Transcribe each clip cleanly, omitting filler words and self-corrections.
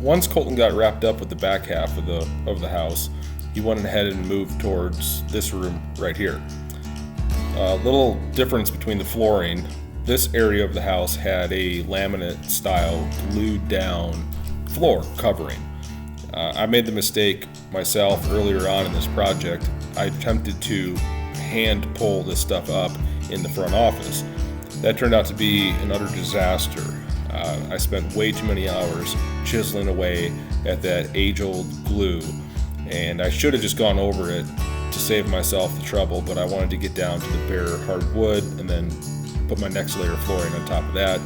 once Colton got wrapped up with the back half of the house, he went ahead and moved towards this room right here. A little difference between the flooring. This area of the house had a laminate style glued down floor covering. I made the mistake myself earlier on in this project. I attempted to hand pull this stuff up in the front office. That turned out to be an utter disaster. I spent way too many hours chiseling away at that age-old glue, and I should have just gone over it to save myself the trouble, but I wanted to get down to the bare hard wood and then put my next layer of flooring on top of that.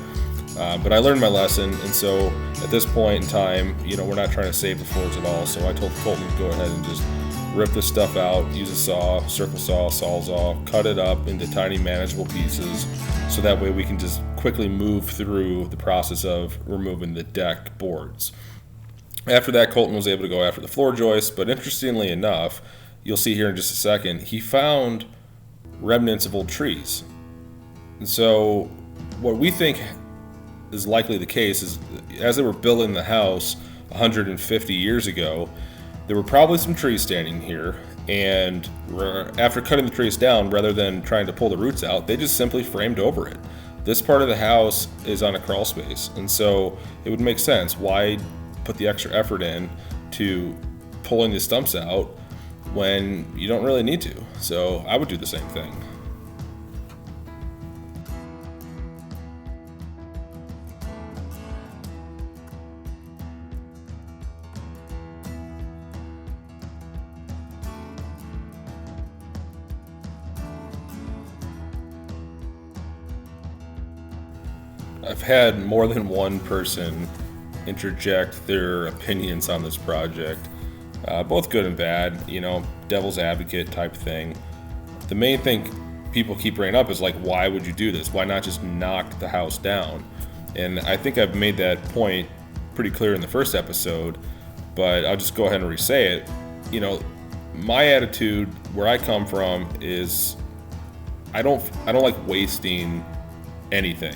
But I learned my lesson, and so at this point in time, we're not trying to save the floors at all, so I told Colton to go ahead and just rip this stuff out, use a saw, circle saw, sawzall, cut it up into tiny manageable pieces, so that way we can just quickly move through the process of removing the deck boards. After that, Colton was able to go after the floor joists, but interestingly enough, you'll see here in just a second, he found remnants of old trees. And so what we think is likely the case is, as they were building the house 150 years ago, there were probably some trees standing here, and after cutting the trees down, rather than trying to pull the roots out, they just simply framed over it. This part of the house is on a crawl space, and so it would make sense. Why put the extra effort in to pulling the stumps out when you don't really need to? So I would do the same thing. I've had more than one person interject their opinions on this project, both good and bad, devil's advocate type thing. The main thing people keep bringing up is like, why would you do this? Why not just knock the house down? And I think I've made that point pretty clear in the first episode, but I'll just go ahead and re-say it. My attitude where I come from is I don't like wasting anything.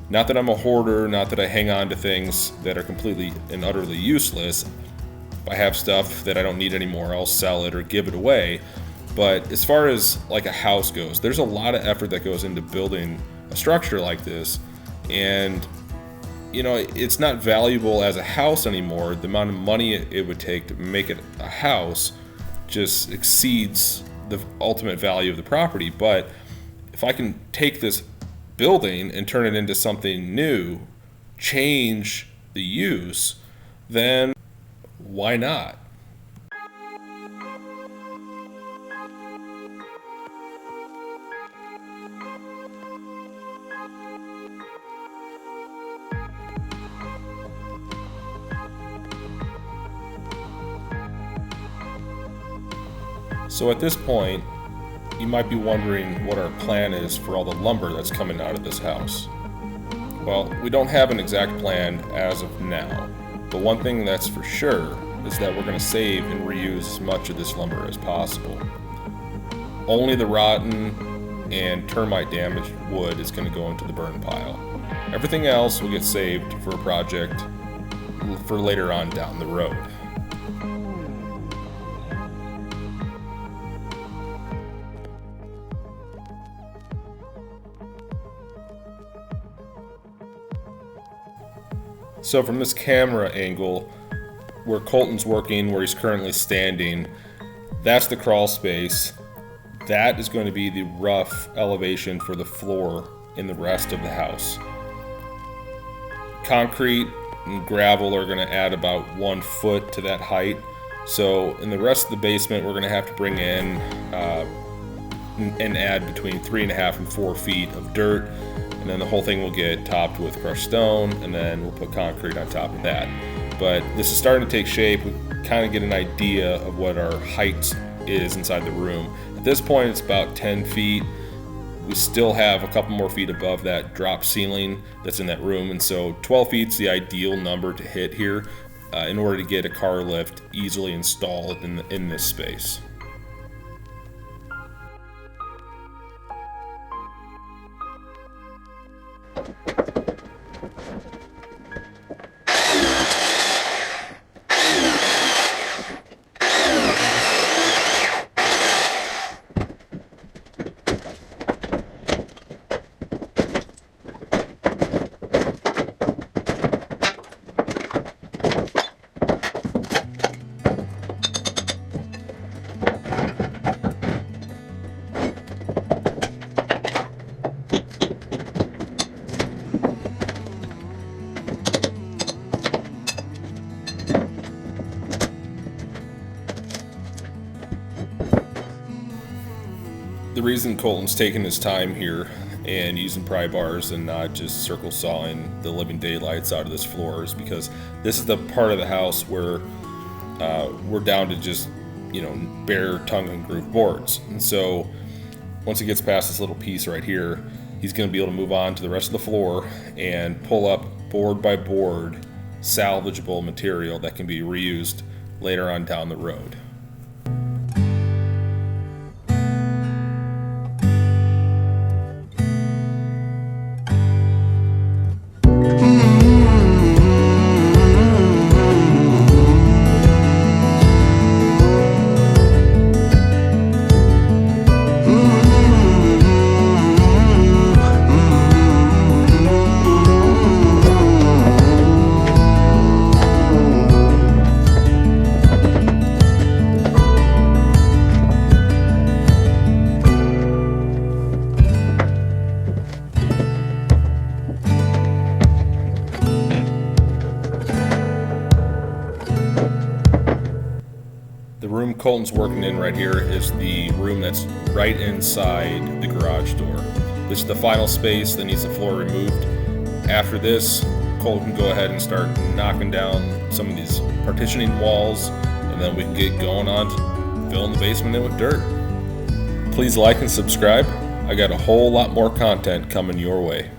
Not that I'm a hoarder, not that I hang on to things that are completely and utterly useless. If I have stuff that I don't need anymore, I'll sell it or give it away. But as far as like a house goes, there's a lot of effort that goes into building a structure like this. And, it's not valuable as a house anymore. The amount of money it would take to make it a house just exceeds the ultimate value of the property. But if I can take this building and turn it into something new, change the use, then why not? So at this point, you might be wondering what our plan is for all the lumber that's coming out of this house. Well, we don't have an exact plan as of now, but one thing that's for sure is that we're going to save and reuse as much of this lumber as possible. Only the rotten and termite damaged wood is going to go into the burn pile. Everything else will get saved for a project for later on down the road. So from this camera angle, where Colton's working, where he's currently standing, that's the crawl space. That is going to be the rough elevation for the floor in the rest of the house. Concrete and gravel are going to add about 1 foot to that height. So in the rest of the basement, we're going to have to bring in and add between 3.5 and 4 feet of dirt. And then the whole thing will get topped with crushed stone, and then we'll put concrete on top of that. But this is starting to take shape. We kind of get an idea of what our height is inside the room. At this point, it's about 10 feet. We still have a couple more feet above that drop ceiling that's in that room, and so 12 feet is the ideal number to hit here in order to get a car lift easily installed in this space. The reason Colton's taking his time here and using pry bars and not just circle sawing the living daylights out of this floor is because this is the part of the house where we're down to just, bare tongue and groove boards. And so once he gets past this little piece right here, he's going to be able to move on to the rest of the floor and pull up board by board salvageable material that can be reused later on down the road. The room Colton's working in right here is the room that's right inside the garage door. This is the final space that needs the floor removed. After this, Colton can go ahead and start knocking down some of these partitioning walls, and then we can get going on filling the basement in with dirt. Please like and subscribe. I got a whole lot more content coming your way.